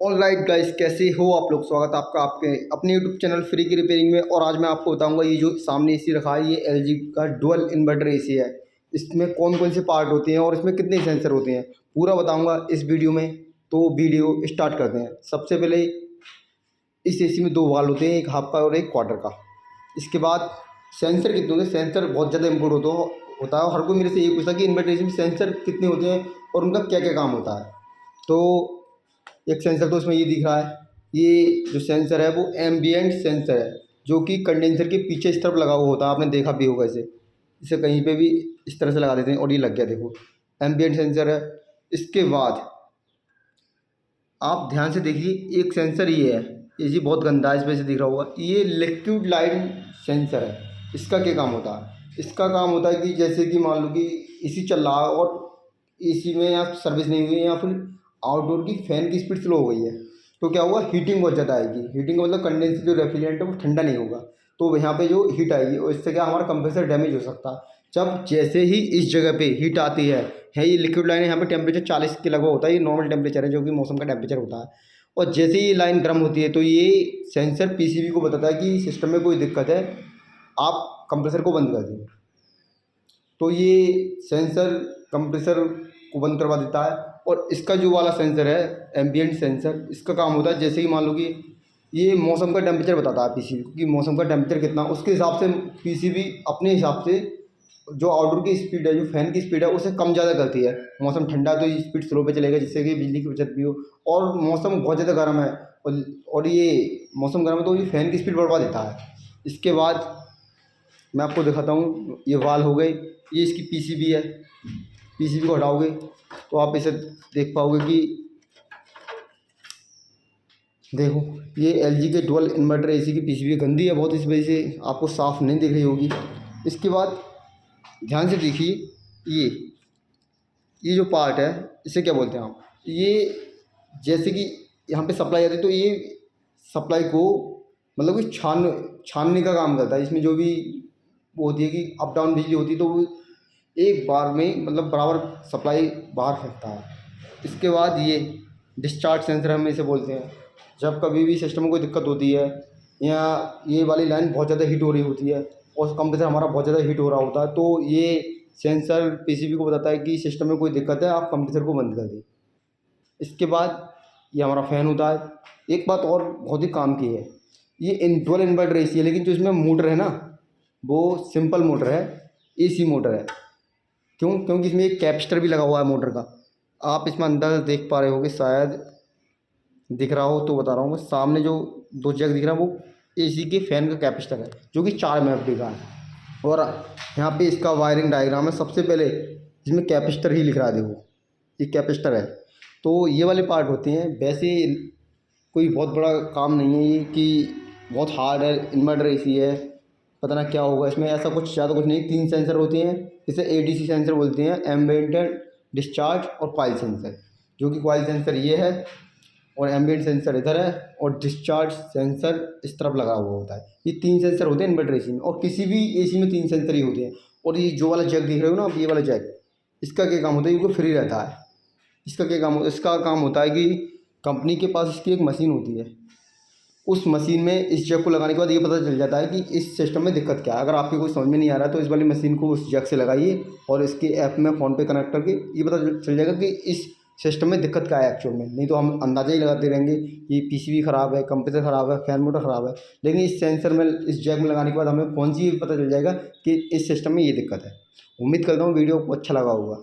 All right guys, कैसे हो आप लोग। स्वागत है आपका आपके अपने यूट्यूब चैनल फ्री की रिपेयरिंग में। और आज मैं आपको बताऊंगा ये जो सामने एसी रखा है ये एलजी का डुअल इन्वर्टर एसी है। इसमें कौन कौन से पार्ट होते हैं और इसमें कितने सेंसर होते हैं पूरा बताऊंगा इस वीडियो में। तो वीडियो स्टार्ट करते हैं। सबसे पहले इस एसी में दो वाल होते हैं, एक हाफ का और एक क्वार्टर का। इसके बाद सेंसर कितने होते हैं। सेंसर बहुत ज़्यादा इंपोर्ट होता है। हर कोई मेरे से ये पूछता कि इन्वर्टर एसी में सेंसर कितने होते हैं और उनका क्या क्या काम होता है। तो एक सेंसर तो इसमें ये दिख रहा है। ये जो सेंसर है वो एम्बिएंट सेंसर है, जो कि कंडेंसर के पीछे इस तरफ लगा हुआ होता है। आपने देखा भी होगा इसे कहीं पे भी इस तरह से लगा देते हैं और ये लग गया, देखो एम्बिएंट सेंसर है। इसके बाद आप ध्यान से देखिए, एक सेंसर ये है, ये जी बहुत गंदा है, इस वजह से दिख रहा होगा। ये लिक्विड लाइन सेंसर है। इसका क्या काम होता है। इसका काम होता है कि जैसे कि मान लो कि एसी चल रहा है और एसी में या सर्विस नहीं हुई है या फिर आउटडोर की फ़ैन की स्पीड स्लो हो गई है, तो क्या होगा, हीटिंग बहुत ज़्यादा आएगी। हीटिंग का मतलब कंडेंसर जो रेफ्रिजरेंट है वो ठंडा नहीं होगा, तो यहाँ पे जो हीट आएगी और इससे क्या हमारा कंप्रेसर डैमेज हो सकता है। जब जैसे ही इस जगह पे हीट आती है ये लिक्विड लाइन है, यहाँ पे टेम्परेचर 40 के लगभग होता है। ये नॉर्मल टेम्परेचर है जो कि मौसम का टेम्परेचर होता है। और जैसे ही ये लाइन गर्म होती है तो ये सेंसर पीसीबी को बताता है कि सिस्टम में कोई दिक्कत है, आप कंप्रेसर को बंद कर दें। तो ये सेंसर कंप्रेसर को बंद करवा देता है। और इसका जो वाला सेंसर है एम्बिएंट सेंसर, इसका काम होता है जैसे कि मान लो कि ये मौसम का टेम्परेचर बताता है पीसीबी को कि मौसम का टेम्परेचर कितना, उसके हिसाब से पीसीबी अपने हिसाब से जो आउटडोर की स्पीड है, जो फ़ैन की स्पीड है, उसे कम ज़्यादा करती है। मौसम ठंडा है तो ये स्पीड स्लो पे चलेगा जिससे कि बिजली की बचत भी हो। और मौसम बहुत ज़्यादा गर्म है और ये मौसम गर्म है तो ये फ़ैन की स्पीड बढ़वा देता है। इसके बाद मैं आपको दिखाता हूँ, ये वाल हो गए, ये इसकी पीसीबी है। पीसीबी को हटाओगे तो आप इसे देख पाओगे कि देखो ये एलजी के डुअल इन्वर्टर एसी की पीसीबी गंदी है बहुत, इस वजह से आपको साफ़ नहीं दिख रही होगी। इसके बाद ध्यान से देखिए, ये जो पार्ट है इसे क्या बोलते हैं आप। ये जैसे कि यहाँ पे सप्लाई आती है तो ये सप्लाई को मतलब कि छानने का काम करता है। इसमें जो भी वो होती है कि अप डाउन बिजली होती है तो वो एक बार में मतलब बराबर सप्लाई बाहर फेंकता है। इसके बाद ये डिस्चार्ज सेंसर हम इसे बोलते हैं। जब कभी भी सिस्टम में कोई दिक्कत होती है या ये वाली लाइन बहुत ज़्यादा हीट हो रही होती है और कंप्रेसर हमारा बहुत ज़्यादा हीट हो रहा होता है, तो ये सेंसर पीसीबी को बताता है कि सिस्टम में कोई दिक्कत है, आप कंप्रेसर को बंद कर दें। इसके बाद ये हमारा फ़ैन होता है। एक बात और बहुत ही काम की है, ये डुअल इन्वर्टर एसी है, लेकिन जो इसमें मोटर है ना वो सिंपल मोटर है, एसी मोटर है। क्योंकि इसमें एक कैपेसिटर भी लगा हुआ है मोटर का। आप इसमें अंदर देख पा रहे होगे, शायद दिख रहा हो तो बता रहा हूँ मैं। सामने जो दो जग दिख रहा है वो एसी के फ़ैन का कैपेसिटर है जो कि 4 एमएफ का है। और यहाँ पे इसका वायरिंग डायग्राम है। सबसे पहले इसमें कैपेसिटर ही लिख रहा है, देखो ये कैपेसिटर है। तो ये वाले पार्ट होते हैं। वैसे कोई बहुत बड़ा काम नहीं है ये कि बहुत हार्ड है, इन्वर्टर एसी है पता ना क्या होगा इसमें, ऐसा कुछ ज़्यादा कुछ नहीं। 3 सेंसर होते हैं, इसे एडीसी सेंसर बोलते हैं, एम्बिएंट, डिस्चार्ज और कॉइल सेंसर। जो कि कॉइल सेंसर ये है और एम्बिएंट सेंसर इधर है और डिस्चार्ज सेंसर इस तरफ लगा हुआ होता है। ये 3 सेंसर होते हैं इन्वर्टर एसी में, और किसी भी एसी में 3 सेंसर ही होते हैं। और ये जो वाला जैक दिख रहे हो ना आप, ये वाला जैक, इसका क्या काम होता है, ये फ्री रहता है। इसका क्या काम होता है, इसका काम होता है कि कंपनी के पास इसकी एक मशीन होती है। उस मशीन में इस जैक को लगाने के बाद ये पता चल जाता है कि इस सिस्टम में दिक्कत क्या है। अगर आपको कुछ समझ में नहीं आ रहा है तो इस वाली मशीन को उस जैक से लगाइए और इसके ऐप में फ़ोन पे कनेक्ट करके ये पता चल जाएगा कि इस सिस्टम में दिक्कत क्या है एक्चुअल में। नहीं तो हम अंदाज़ा ही लगाते रहेंगे कि पीसीबी ख़राब है, कंप्रेसर ख़राब है, फ़ैन मोटर ख़राब है। लेकिन इस सेंसर में, इस जैक में लगाने के बाद हमें कौन सी पता चल जाएगा कि इस सिस्टम में ये दिक्कत है। उम्मीद करता हूँ वीडियो को अच्छा लगा होगा।